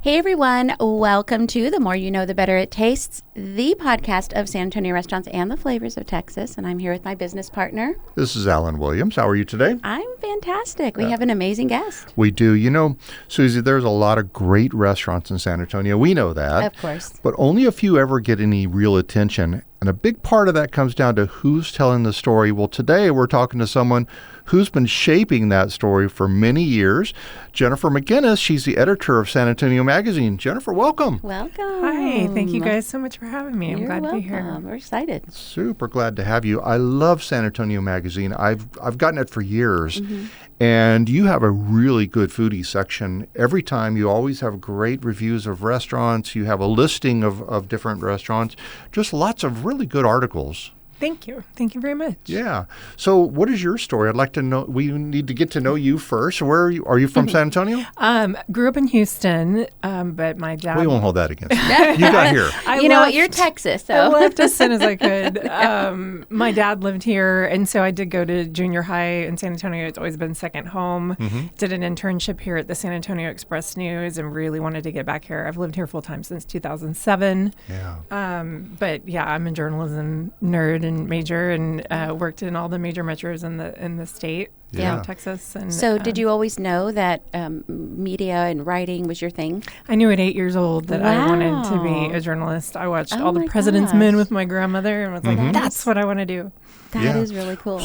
Hey everyone, welcome to The More You Know, The Better It Tastes, the podcast of San Antonio restaurants and the flavors of Texas. And I'm here with my business partner. This is Alan Williams. How are you today? I'm fantastic. We have an amazing guest. We do. You know, Susie, there's a lot of great restaurants in San Antonio. We know that. Of course. But only a few ever get any real attention. And a big part of that comes down to who's telling the story. Well, today we're talking to someone who's been shaping that story for many years. Jennifer McInnis, she's the editor of San Antonio Magazine. Jennifer, welcome. Welcome. Hi, thank you guys so much for having me. I'm glad to be here. We're excited. Super glad to have you. I love San Antonio Magazine. I've gotten it for years. And you have a really good foodie section. Every time you always have great reviews of restaurants. You have a listing of different restaurants. Just lots of really good articles. Thank you. Thank you very much. Yeah. So what is your story? I'd like to know. We need to get to know you first. Where are you? Are you from San Antonio? Grew up in Houston, but my dad... We won't hold that against you. You got here. You know what? You're Texas, so... I left as soon as I could. My dad lived here, and so I did go to junior high in San Antonio. It's always been second home. Did an internship here at the San Antonio Express News and really wanted to get back here. I've lived here full-time since 2007. Yeah. But yeah, I'm a journalism nerd and major, and worked in all the major metros in the state, Texas. And so, did you always know that media and writing was your thing? I knew at 8 years old that I wanted to be a journalist. I watched all the President's Men with my grandmother, and was like, "That's what I want to do." That is really cool.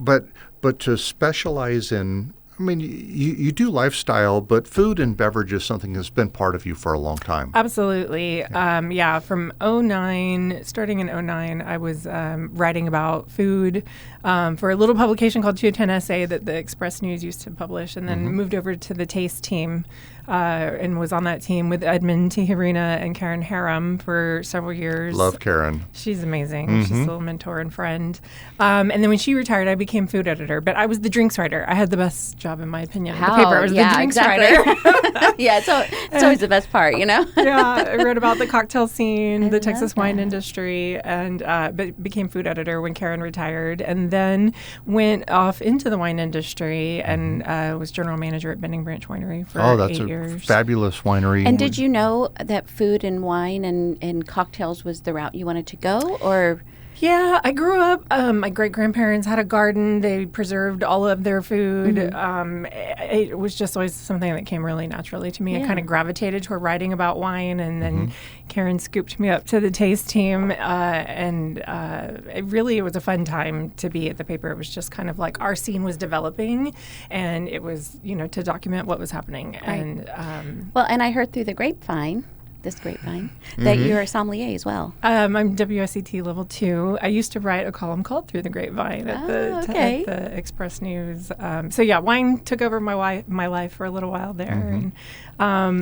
But to specialize in. I mean, you do lifestyle, but food and beverage is something that's been part of you for a long time. Absolutely. Yeah. From starting in 2009, I was writing about food for a little publication called 210 SA that the Express News used to publish, and then moved over to the Taste team and was on that team with Edmund Tijerina and Karen Harum for several years. Love Karen. She's amazing. She's a little mentor and friend. And then when she retired, I became food editor, but I was the drinks writer. I had the best job, in my opinion, in the paper. I was the drinks writer. Yeah, it's always the best part, you know? Yeah, I wrote about the cocktail scene, the Texas wine industry, and but became food editor when Karen retired, and then went off into the wine industry and was general manager at Bending Branch Winery for 8 years. Fabulous winery. And did you know that food and wine and cocktails was the route you wanted to go, or? Yeah, I grew up, my great-grandparents had a garden. They preserved all of their food. It was just always something that came really naturally to me. I kind of gravitated toward writing about wine, and then Karen scooped me up to the taste team, and it was a fun time to be at the paper. It was just kind of like our scene was developing, and it was, to document what was happening. Right. And and I heard through the grapevine, that you're a sommelier as well. I'm WSET Level 2. I used to write a column called Through the Grapevine at the Express News. Wine took over my life for a little while there. And,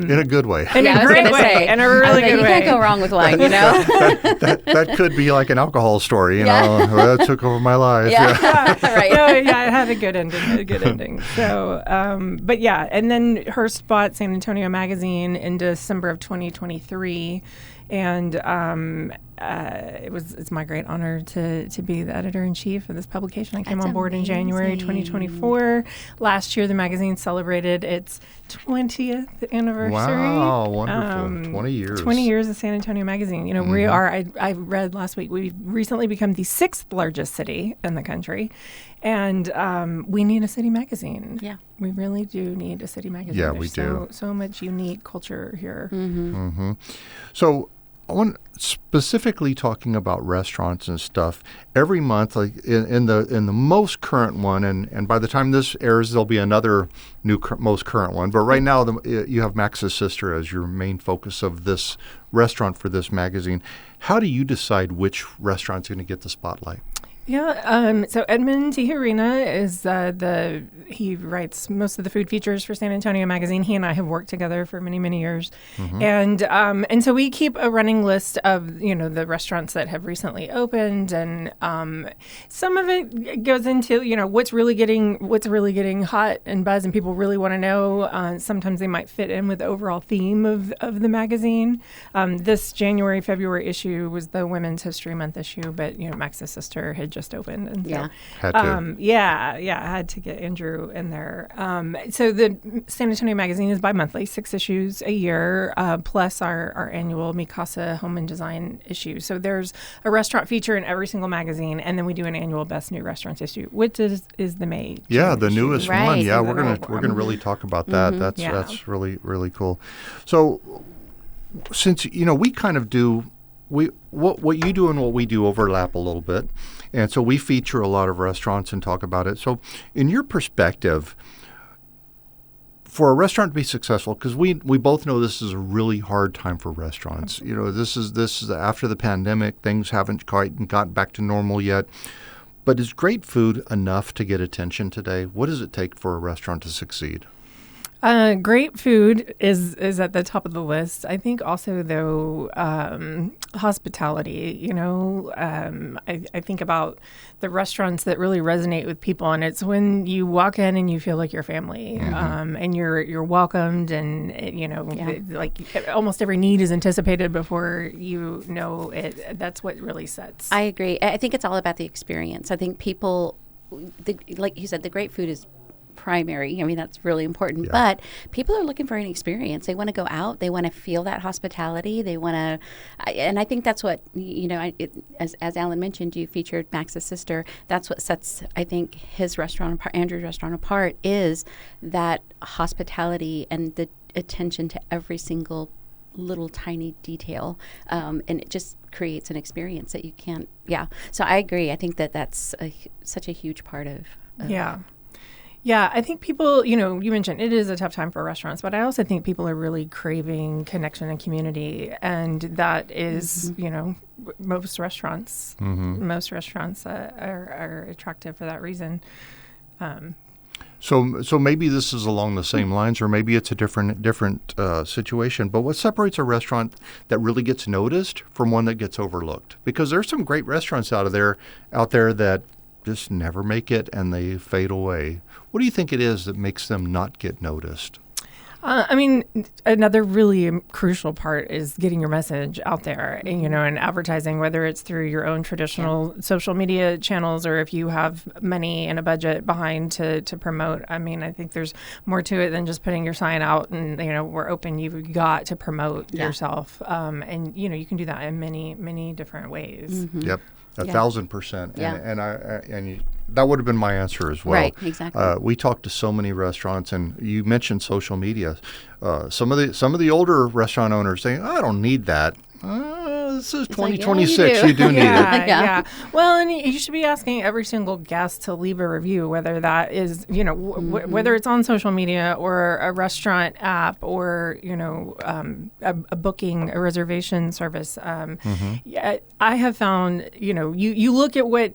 in a good way. In a great way. In a really good way. You can't go wrong with wine, you know? that could be like an alcohol story, you know. That took over my life. Yeah. Right. No, it had a good ending. So, and then Hearst bought San Antonio Magazine in December of 2023, and it's my great honor to be the editor-in-chief of this publication. I came on board in January 2024. Last year, the magazine celebrated its 20th anniversary. Wow, wonderful. 20 years. 20 years of San Antonio Magazine. We are, I read last week, we've recently become the 6th largest city in the country. And we need a city magazine. Yeah. We really do need a city magazine. Yeah, we do. So much unique culture here. So I want specifically talking about restaurants and stuff. Every month, like in the most current one, and by the time this airs, there'll be another most current one. But right now, you have Max's Sister as your main focus of this restaurant for this magazine. How do you decide which restaurant's going to get the spotlight? Yeah, so Edmund Tijerina is he writes most of the food features for San Antonio Magazine. He and I have worked together for many, many years. And so we keep a running list of, the restaurants that have recently opened, and some of it goes into, what's really getting hot and buzz and people really want to know. Sometimes they might fit in with the overall theme of the magazine. This January, February issue was the Women's History Month issue, but, Max's Sister had just just opened. And Yeah. Had to. I had to get Andrew in there. So the San Antonio Magazine is bi-monthly, 6 issues a year, plus our annual Mikasa Home and Design issue. So there's a restaurant feature in every single magazine, and then we do an annual Best New Restaurants issue, which is the May. Yeah, the issue. newest Right. one. Yeah, So we're gonna really talk about that. That's really cool. So, since we kind of do what you do and what we do overlap a little bit, and so we feature a lot of restaurants and talk about it. So, in your perspective, for a restaurant to be successful, because we both know this is a really hard time for restaurants. This is after the pandemic. Things haven't quite gotten back to normal yet. But is great food enough to get attention today? What does it take for a restaurant to succeed? Great food is at the top of the list. I think also, though, hospitality, I think about the restaurants that really resonate with people, and it's when you walk in and you feel like you're family, and you're welcomed, and, like almost every need is anticipated before you know it. That's what really sets. I agree. I think it's all about the experience. I think people, like you said, the great food is primary. I mean, that's really important. Yeah. But people are looking for an experience. They want to go out. They want to feel that hospitality. They want to, and I think that's what, as Alan mentioned, you featured Max's sister. That's what sets, I think, his restaurant apart, Andrew's restaurant apart, is that hospitality and the attention to every single little tiny detail, and it just creates an experience that you can't. Yeah. So I agree. I think that's such a huge part of. Yeah, I think people, you mentioned it is a tough time for restaurants, but I also think people are really craving connection and community, and that is, most restaurants are attractive for that reason. So maybe this is along the same lines, or maybe it's a different situation. But what separates a restaurant that really gets noticed from one that gets overlooked? Because there's some great restaurants out there that just never make it and they fade away. What do you think it is that makes them not get noticed? Another really crucial part is getting your message out there, and advertising, whether it's through your own traditional social media channels or if you have money and a budget behind to promote. I think there's more to it than just putting your sign out and, we're open. You've got to promote yourself. And, you can do that in many, many different ways. Mm-hmm. Yep. 1,000%. And that would have been my answer as well. Right, exactly. We talked to so many restaurants, and you mentioned social media. Some of the older restaurant owners saying, "I don't need that." This is 2026. You do need it. Yeah. Well, and you should be asking every single guest to leave a review, whether that is, whether it's on social media or a restaurant app or, a booking, a reservation service. I have found, you look at what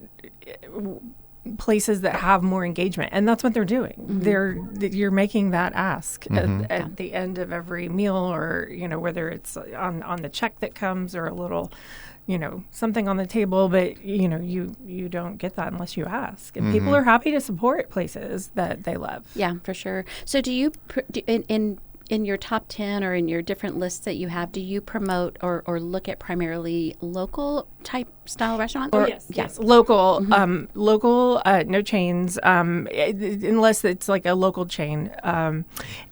places that have more engagement, and that's what they're doing. You're making that ask at the end of every meal, or whether it's on the check that comes, or a little something on the table, but you don't get that unless you ask, and people are happy to support places that they love. Yeah, for sure. So do you in your top 10 or in your different lists that you have, do you promote or look at primarily local type style restaurants? Yes. Local, no chains, unless it's like a local chain.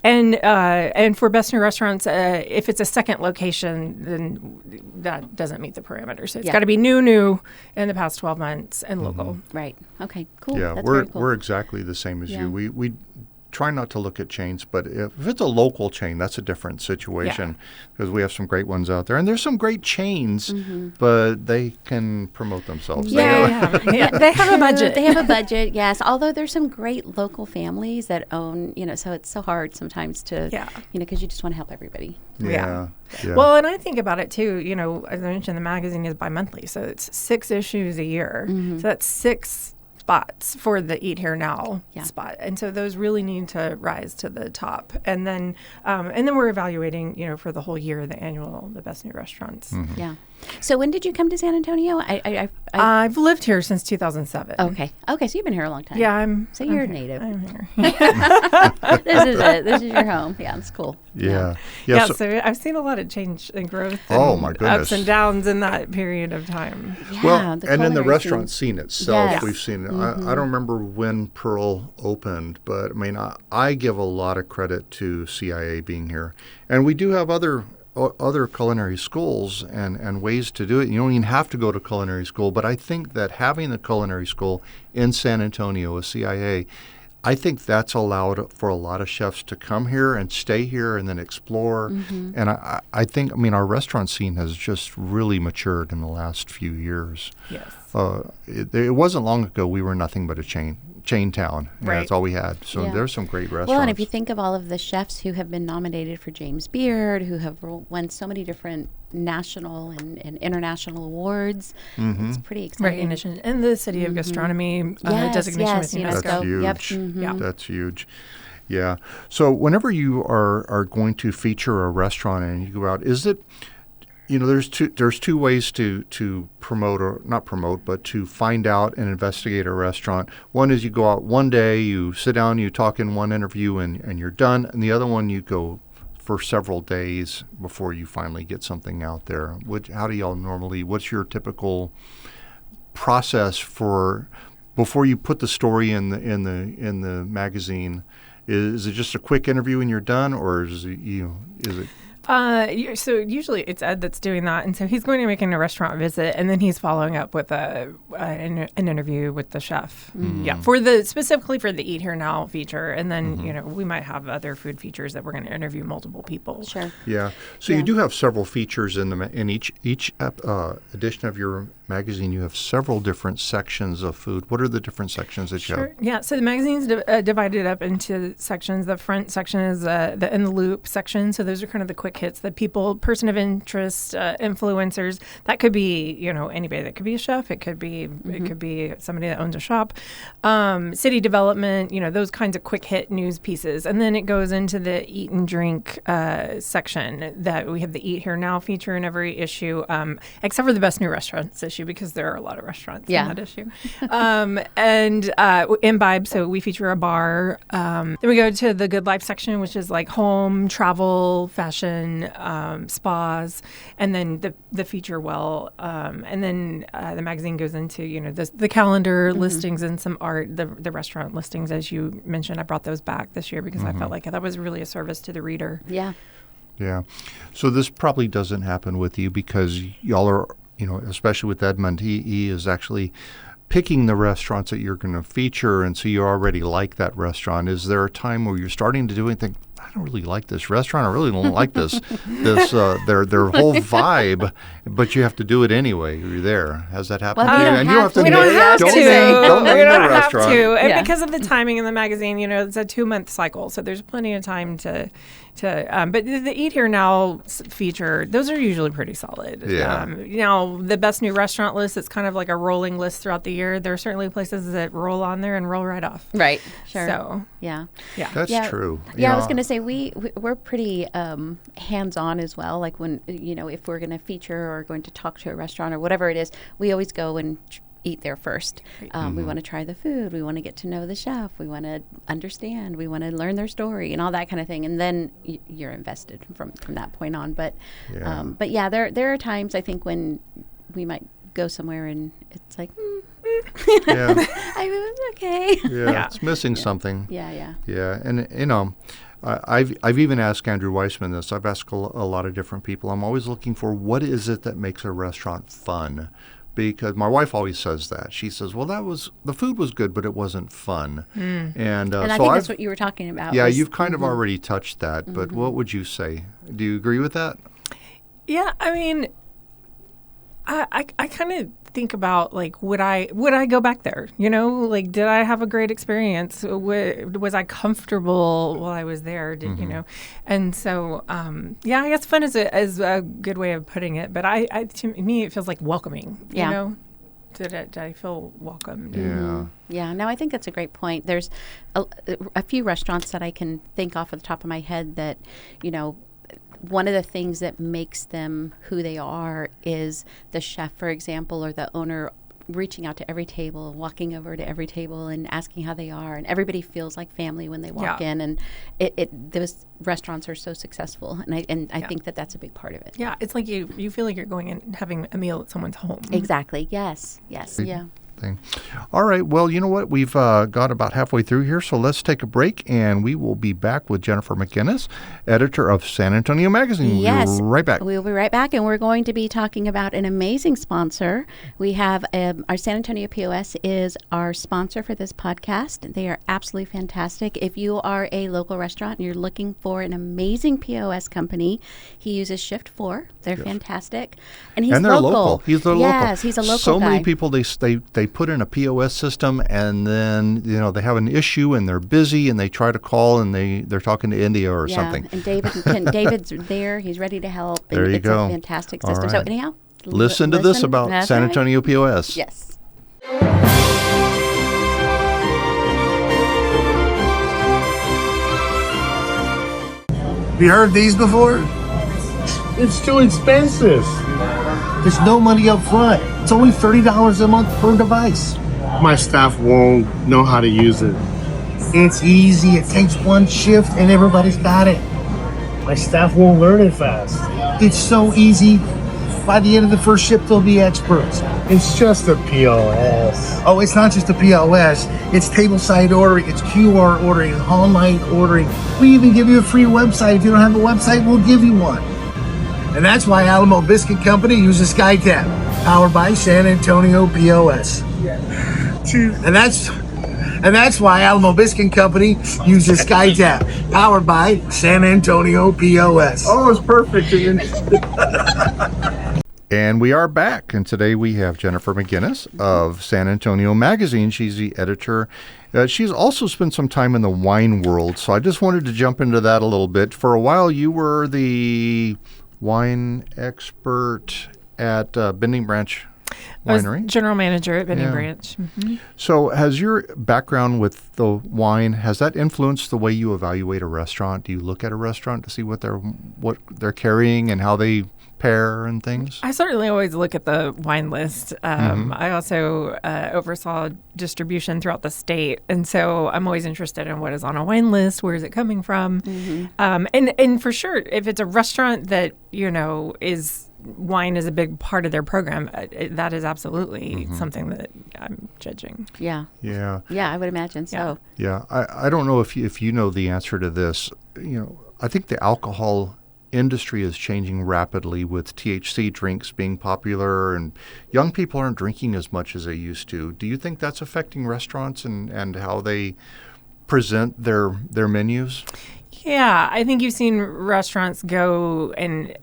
And for Best New Restaurants, if it's a second location, then that doesn't meet the parameters. So it's got to be new in the past 12 months and local. Right. Okay, cool. Yeah, That's very cool. We're exactly the same as you. We try not to look at chains, but if it's a local chain, that's a different situation, because we have some great ones out there, and there's some great chains, but they can promote themselves. They have a budget. They have a budget, yes. Although there's some great local families that own, so it's so hard sometimes to, because you just want to help everybody. Yeah. Well, and I think about it too, as I mentioned, the magazine is bi-monthly, so it's 6 issues a year. So that's 6 spots for the Eat Here Now Yeah. spot, and so those really need to rise to the top. And then we're evaluating, for the whole year, the best new restaurants. Yeah. So when did you come to San Antonio? I've lived here since 2007. Okay. So you've been here a long time. Yeah, you're a here. native. I'm here. This is it. This is your home. Yeah, it's cool. Yeah. Yeah, so I've seen a lot of change and growth and my goodness. ups and downs in that period of time. Yeah, Well, and in the culinary restaurant scene itself, Yes. we've seen it. I don't remember when Pearl opened, but I mean, I give a lot of credit to CIA being here. And we do have other culinary schools and ways to do it. You don't even have to go to culinary school, but I think that having a culinary school in San Antonio, a CIA, I think that's allowed for a lot of chefs to come here and stay here and then explore. And I think, our restaurant scene has just really matured in the last few years. Yes. It wasn't long ago we were nothing but a chain town. Right. That's all we had. So Yeah. there's some great restaurants. Well, and if you think of all of the chefs who have been nominated for James Beard, who have won so many different national and international awards, it's pretty exciting. Recognition and the City of Gastronomy designation with UNESCO. That's huge. Yep. Yeah. That's huge. Yeah. So whenever you are going to feature a restaurant and you go out, is it, there's two ways to promote, or not promote, but to find out and investigate a restaurant. One is you go out one day, you sit down, you talk in one interview, and you're done. And the other one, you go for several days before you finally get something out there. How do y'all normally? What's your typical process before you put the story in the magazine? Is it just a quick interview and you're done, or is it? So usually it's Ed that's doing that, and so he's going to making a restaurant visit, and then he's following up with an interview with the chef. Yeah, specifically for the Eat Here Now feature, and then we might have other food features that we're going to interview multiple people. Sure. Yeah. So you do have several features in each edition of your magazine. You have several different sections of food. What are the different sections that you have? Yeah. So the magazine's divided up into sections. The front section is the In the Loop section. So those are kind of the quick hits, the person of interest, influencers. That could be, anybody. That could be a chef. It could be somebody that owns a shop. City development, those kinds of quick hit news pieces. And then it goes into the eat and drink section that we have the Eat Here Now feature in every issue, except for the best new restaurants issue, because there are a lot of restaurants in that issue. And Imbibe, so we feature a bar. Then we go to the Good Life section, which is like home, travel, fashion, spas, and then the feature and then the magazine goes into the calendar listings and some art, the restaurant listings, as you mentioned. I brought those back this year because I felt like that was really a service to the reader. Yeah. So this probably doesn't happen with you because y'all are, especially with Edmund, he is actually picking the restaurants that you're going to feature, and so you already like that restaurant. Is there a time where you're starting to do anything? I don't really like this restaurant. I really don't like this their whole vibe, but you have to do it anyway. You're there. Has that happened? Well, and you don't have to. We don't have to. Don't name We don't the have restaurant. to. And Yeah. because of the timing in the magazine, it's a 2-month cycle, so there's plenty of time to. But the Eat Here Now feature, those are usually pretty solid. Yeah. The best new restaurant list, it's kind of like a rolling list throughout the year. There are certainly places that roll on there and roll right off. Right. Sure. So, Yeah. That's true. Yeah, I was going to say we're pretty hands-on as well. Like when if we're going to feature or going to talk to a restaurant or whatever it is, we always go and eat there first. We want to try the food. We want to get to know the chef. We want to understand. We want to learn their story and all that kind of thing. And then you're invested from that point on. But there are times I think when we might go somewhere and it's like. Yeah. I was okay. Yeah, it's missing something. Yeah. Yeah, and I've even asked Andrew Weissman this. I've asked a lot of different people. I'm always looking for what is it that makes a restaurant fun, because my wife always says that. She says, "Well, the food was good, but it wasn't fun." And I think that's what you were talking about. Yeah, you've kind of already touched that. But what would you say? Do you agree with that? Yeah, I mean, I kind of think about like would I go back there? Like did I have a great experience? Was I comfortable while I was there? And so I guess fun is a good way of putting it. But to me it feels like welcoming. Did I feel welcomed? Yeah. Yeah, no, I think that's a great point. There's a few restaurants that I can think off of the top of my head that, one of the things that makes them who they are is the chef, for example, or the owner reaching out to every table, walking over to every table and asking how they are, and everybody feels like family when they walk in, and those restaurants are so successful, and I think that that's a big part of it. Yeah, it's like you feel like you're going and having a meal at someone's home. Exactly. Yes. Yeah. Thing. All right. Well, you know what? We've got about halfway through here, so let's take a break, and we will be back with Jennifer McInnis, editor of San Antonio Magazine. Yes. We'll be right back. We'll be right back, and we're going to be talking about an amazing sponsor. We have our San Antonio POS is our sponsor for this podcast. They are absolutely fantastic. If you are a local restaurant and you're looking for an amazing POS company, he uses Shift 4. They're fantastic. And he's they're local. local. He's the local. Yes, he's a local So guy. many people, they put in a POS system, and then they have an issue and they're busy and they try to call and they're talking to India or something. And David's there. He's ready to help. And There you it's go. a fantastic All system. right. So anyhow, Listen to this about That's San right. Antonio POS. Yes. Have you heard these before? It's too expensive. There's no money up front. It's only $30 a month per device. My staff won't know how to use it. It's easy. It takes one shift and everybody's got it. My staff won't learn it fast. It's so easy. By the end of the first shift, they'll be experts. It's just a POS. Oh, it's not just a POS. It's table-side ordering. It's QR ordering. It's all-night ordering. We even give you a free website. If you don't have a website, we'll give you one. And that's why Alamo Biscuit Company uses SkyTap, powered by San Antonio POS. And that's why Alamo Biscuit Company uses SkyTap, powered by San Antonio POS. Oh, it's perfect. And we are back, and today we have Jennifer McInnis of San Antonio Magazine. She's the editor. She's also spent some time in the wine world, so I just wanted to jump into that a little bit. For a while, you were the wine expert at Bending Branch Winery. I was general manager at Bending Yeah. Branch. Mm-hmm. So has your background with the wine, has that influenced the way you evaluate a restaurant? Do you look at a restaurant to see what they're carrying and how they pair and things? I certainly always look at the wine list. I also oversaw distribution throughout the state, and so I'm always interested in what is on a wine list, where is it coming from, and for sure, if it's a restaurant that wine is a big part of their program, that is absolutely something that I'm judging. Yeah. Yeah. Yeah, I would imagine so. Yeah. I don't know if you know the answer to this. I think the alcohol industry is changing rapidly with THC drinks being popular, and young people aren't drinking as much as they used to. Do you think that's affecting restaurants and how they present their menus? Yeah, I think you've seen restaurants go and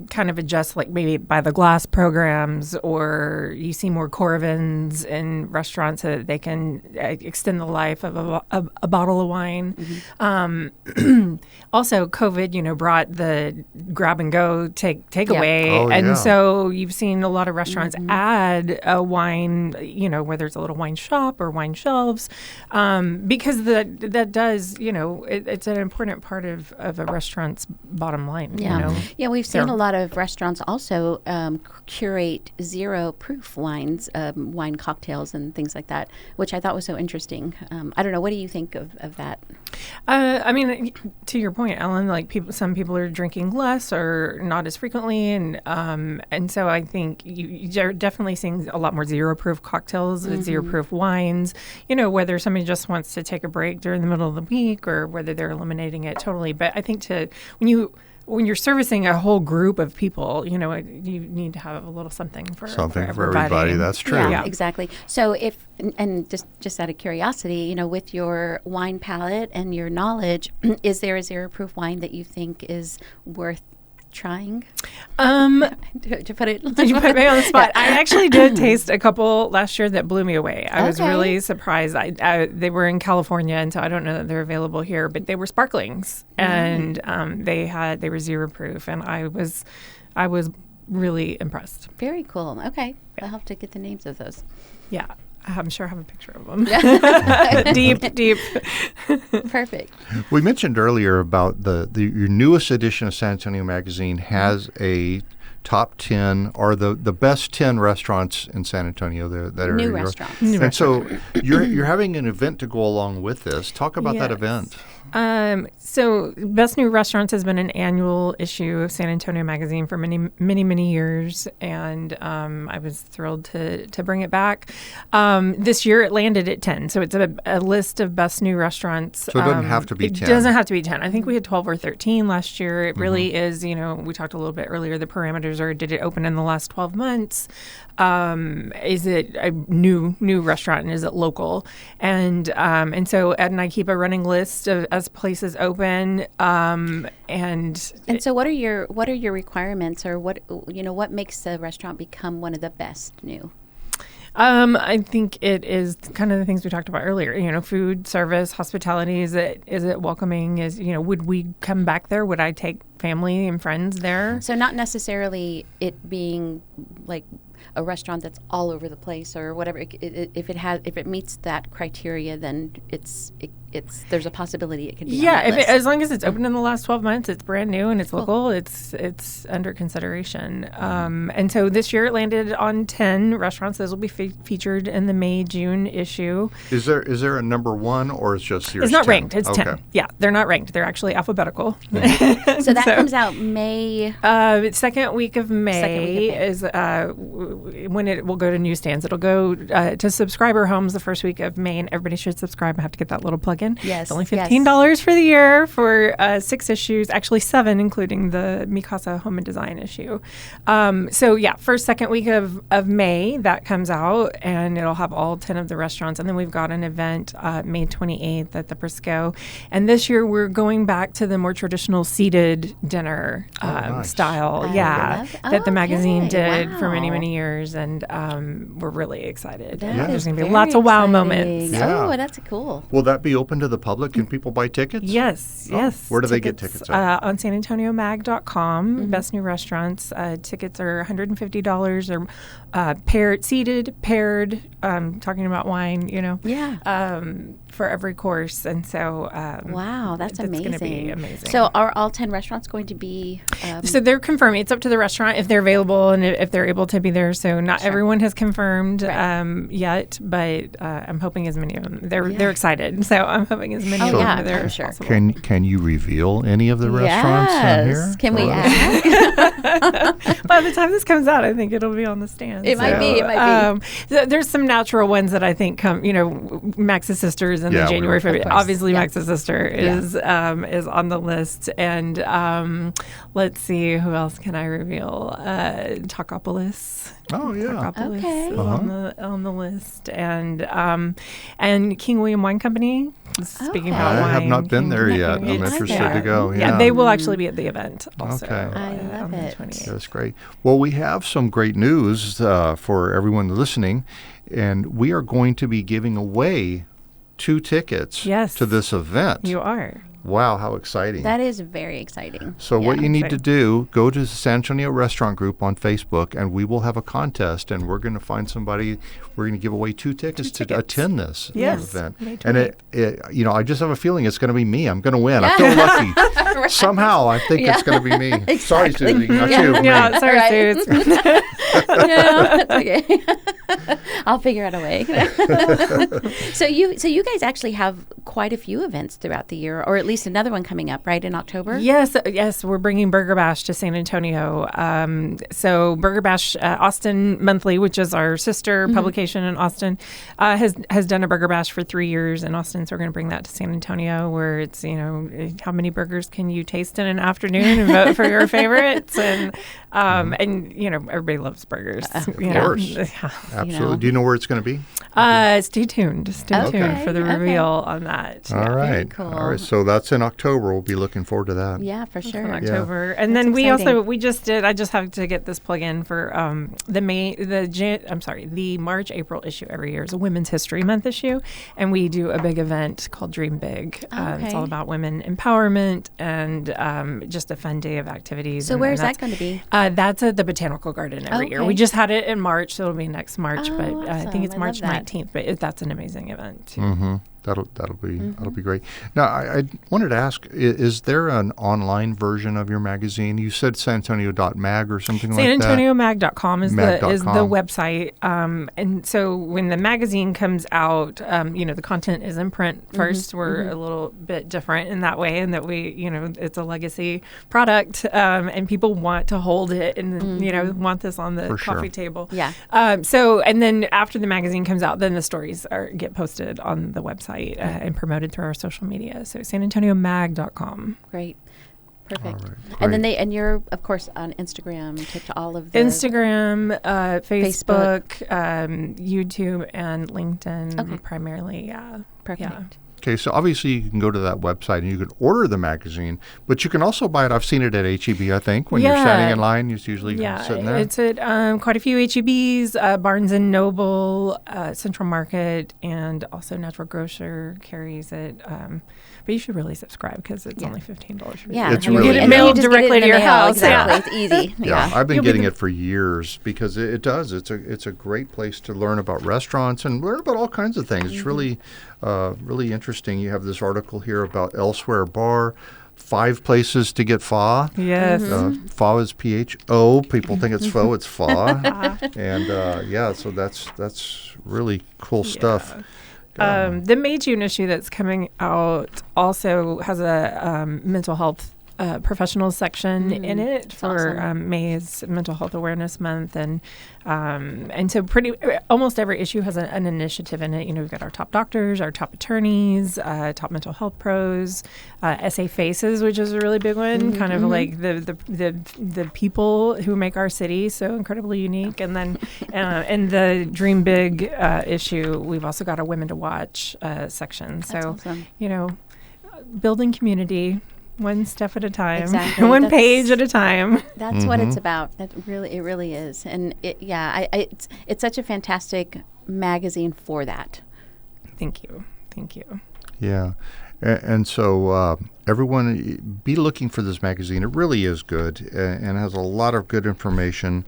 kind of adjust, like maybe by the glass programs, or you see more Corvins in restaurants so that they can extend the life of a bottle of wine. Also, COVID, brought the grab and go takeaway, Oh, and yeah. so you've seen a lot of restaurants add a wine, whether it's a little wine shop or wine shelves, because that does, it's an important part of a restaurant's bottom line. Yeah. Yeah, we've seen So- a lot of restaurants also curate zero proof wines, wine cocktails and things like that, which I thought was so interesting. I don't know. What do you think of that? I mean, to your point, Alan, like some people are drinking less or not as frequently, and so I think you're definitely seeing a lot more zero-proof cocktails, zero-proof wines. Whether somebody just wants to take a break during the middle of the week or whether they're eliminating it totally. But I think when you're servicing a whole group of people, you need to have a little something for everybody. That's true. Yeah, exactly. So and just out of curiosity, with your wine palate and your knowledge, is there a zero proof wine that you think is worth trying? To put it, Did you put me on the spot? I actually did taste a couple last year that blew me away. I was really surprised. They were in California, and so I don't know that they're available here, but they were sparklings, and they were zero proof, and I was really impressed. Very cool. Okay. I'll have to get the names of those. Yeah. I'm sure I have a picture of them. Deep. Perfect. We mentioned earlier about your newest edition of San Antonio Magazine has a top 10 or the best 10 restaurants in San Antonio that are New restaurants. And so you're having an event to go along with this. Talk about that event. So Best New Restaurants has been an annual issue of San Antonio Magazine for many, many, many years, and I was thrilled to bring it back. This year it landed at 10, so it's a list of best new restaurants. So it doesn't have to be 10. It doesn't have to be 10. I think we had 12 or 13 last year. It really is, we talked a little bit earlier, the parameters are, did it open in the last 12 months? Is it a new restaurant, and is it local? And so Ed and I keep a running list of as places open. And so what are your requirements, or what makes a restaurant become one of the best new? I think it is kind of the things we talked about earlier. Food, service, hospitality. Is it welcoming? Would we come back there? Would I take family and friends there? So not necessarily it being like a restaurant that's all over the place or whatever. If it meets that criteria, then there's a possibility it could be. Yeah, as long as it's open in the last 12 months, it's brand new and it's local. It's under consideration. And so this year it landed on 10 restaurants. Those will be featured in the May-June issue. Is there a number one, or is just yours? It's not 10? ranked. It's okay. 10. Yeah, they're not ranked. They're actually alphabetical. So that comes out May. Second week of May is when it will go to newsstands. It'll go to subscriber homes the first week of May, and everybody should subscribe. I have to get that little plug in. Yes. It's only $15 for the year for 6 issues, actually 7, including the Mikasa Home and Design issue. First, second week of May, that comes out, and it'll have all 10 of the restaurants. And then we've got an event May 28th at the Prisco. And this year we're going back to the more traditional seated dinner nice. style. That the magazine did for many, many years. And we're really excited. There's going to be lots of wow moments. Yeah. Oh, that's cool. Will that be open to the public? Can people buy tickets? Yes. Where do they get tickets at? On SanAntonioMag.com, Best New Restaurants. Tickets are $150. They're seated, paired, talking about wine, for every course. And so wow, that's amazing. It's going to be amazing. So are all 10 restaurants going to be so they're confirming. It's up to the restaurant if they're available and if they're able to be there. So not everyone has confirmed yet, but I'm hoping as many of them. They're excited. So I'm hoping as many of them are there as possible. Can you reveal any of the restaurants in here? Can we ask? By the time this comes out, I think it'll be on the stand. It might be. There's some natural ones that I think come, Max's Sisters in the January, February. Obviously, Max's Sister is on the list. And let's see, who else can I reveal? Tacopolis. Oh, yeah. Tacopolis is on the list. And King William Wine Company. Speaking about wine. I have not been there yet. I'm interested to go. Yeah, they will actually be at the event also. Okay. I love it. That's great. Well, we have some great news for everyone listening, and we are going to be giving away 2 tickets to this event. You are. Wow, how exciting. That is very exciting. So what you need to do, go to the San Antonio Restaurant Group on Facebook, and we will have a contest, and we're going to find somebody. We're going to give away 2 tickets to attend this event. And I just have a feeling it's going to be me. I'm going to win. I feel lucky. Right. Somehow, I think it's going to be me. Exactly. Sorry, Susie. Not you. Yeah, sorry, Suze. No, that's okay. I'll figure out a way. So you guys actually have quite a few events throughout the year, or at least another one coming up, right, in October? Yes, we're bringing Burger Bash to San Antonio. So Burger Bash Austin Monthly, which is our sister publication in Austin, has done a Burger Bash for 3 years in Austin. So we're going to bring that to San Antonio, where it's how many burgers can you taste in an afternoon and vote for your favorites, and everybody loves burgers. Of course, absolutely. Do you know where it's going to be? Stay tuned. Stay tuned for the reveal on that. All right. Very cool. All right. So that's in October. We'll be looking forward to that. Yeah, for sure. In October. And That's then exciting. we just did, I just have to get this plug in for the March-April issue every year is a Women's History Month issue. And we do a big event called Dream Big. It's all about women empowerment and just a fun day of activities. So where is that going to be? That's at the Botanical Garden every year. We just had it in March, so it'll be next March. But awesome. I think it's I March love that. 19th. But that's an amazing event too. That'll be great. Now, I wanted to ask: is there an online version of your magazine? You said sanantonio.mag or something like that. SanAntonioMag.com is the website, and so when the magazine comes out, the content is in print first. We're a little bit different in that way, in that we, it's a legacy product, and people want to hold it and want this on the coffee table. Yeah. And then after the magazine comes out, then the stories get posted on the website. And promoted through our social media. So SanAntonioMag.com. Great. Perfect. All right, And then you're of course on Instagram, all of the Instagram, Facebook, YouTube, and LinkedIn primarily. Yeah. Perfect. Yeah. Okay, so obviously you can go to that website and you can order the magazine, but you can also buy it. I've seen it at H-E-B, I think. When you're standing in line, it's usually sitting there. It's at quite a few H-E-Bs, Barnes & Noble, Central Market, and also Natural Grocer carries it. But you should really subscribe because it's only $15 for Yeah, It's you really get it good. mailed You just directly get it in to the your mail. house. Exactly. It's easy. Yeah, I've been You'll getting be it for years because it does. It's a great place to learn about restaurants and learn about all kinds of things. It's really interesting. You have this article here about Elsewhere Bar, 5 places to get pho. Yes. Pho is P-H-O. People think it's pho. It's pho. And so that's really cool stuff. The May June issue that's coming out also has a mental health professional section in it for awesome. May's Mental Health Awareness Month, and so almost every issue has an initiative in it. We've got our top doctors, our top attorneys, top mental health pros, SA Faces, which is a really big one, kind of like the people who make our city so incredibly unique. And then in the Dream Big issue, we've also got a Women to Watch section. That's so awesome. Building community. One step at a time, Exactly. one page at a time. That's what it's about. It really is, and it's such a fantastic magazine for that. Thank you. Yeah. And so everyone be looking for this magazine. It really is good and has a lot of good information.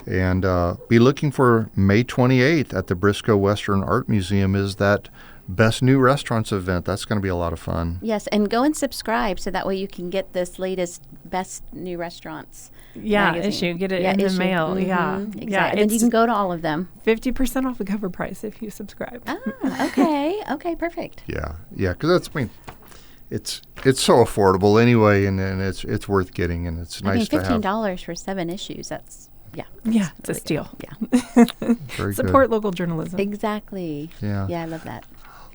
And be looking for May 28th at the Briscoe Western Art Museum is that Best New Restaurants event. That's going to be a lot of fun. Yes, and go and subscribe so that way you can get this latest Best New Restaurants magazine. Issue. Get it in the mail. Yeah. Exactly. Yeah. And you can go to all of them. 50% off the cover price if you subscribe. Okay. Okay, perfect. Yeah, because it's so affordable anyway, and it's worth getting, and it's nice to have. $15 for 7 issues. That's it's a steal. Yeah. Very Support good. local journalism. Exactly. Yeah. Yeah, I love that.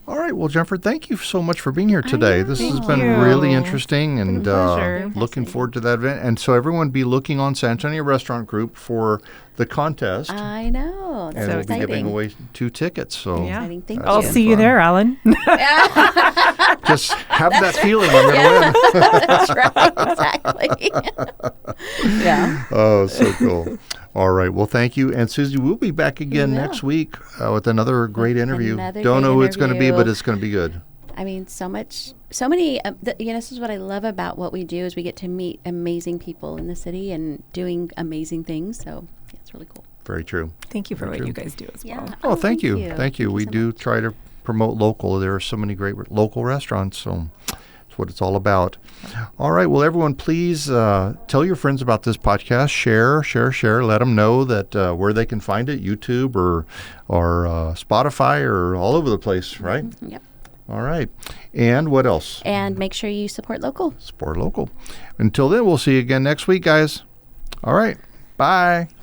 All right. Well, Jennifer, thank you so much for being here today. This has been you. really interesting, and pleasure. looking forward to that event. And so everyone be looking on San Antonio Restaurant Group for the contest. I know. That's and so we'll exciting. be giving away 2 tickets. So Yeah. Exciting. Thank I'll you. see you there, Alan. just have that feeling I'm going to win. That's right. Exactly. Yeah. Oh, so cool. All right. Well, thank you. And Susie, we'll be back again We will. next week with another great interview. another Don't great know who it's going to be, interview. but it's going to be good. I mean, so many, this is what I love about what we do is we get to meet amazing people in the city and doing amazing things. So it's really cool. Very true. Thank you for Very what true. you guys do as well. Oh, thank you. Thank Thank you. We so do much. try to promote local. There are so many great local restaurants, so that's what it's all about. All right. Well, everyone, please tell your friends about this podcast. Share. Let them know that where they can find it, YouTube or Spotify or all over the place, right? Yep. All right. And what else? And make sure you support local. Support local. Until then, we'll see you again next week, guys. All right. Bye.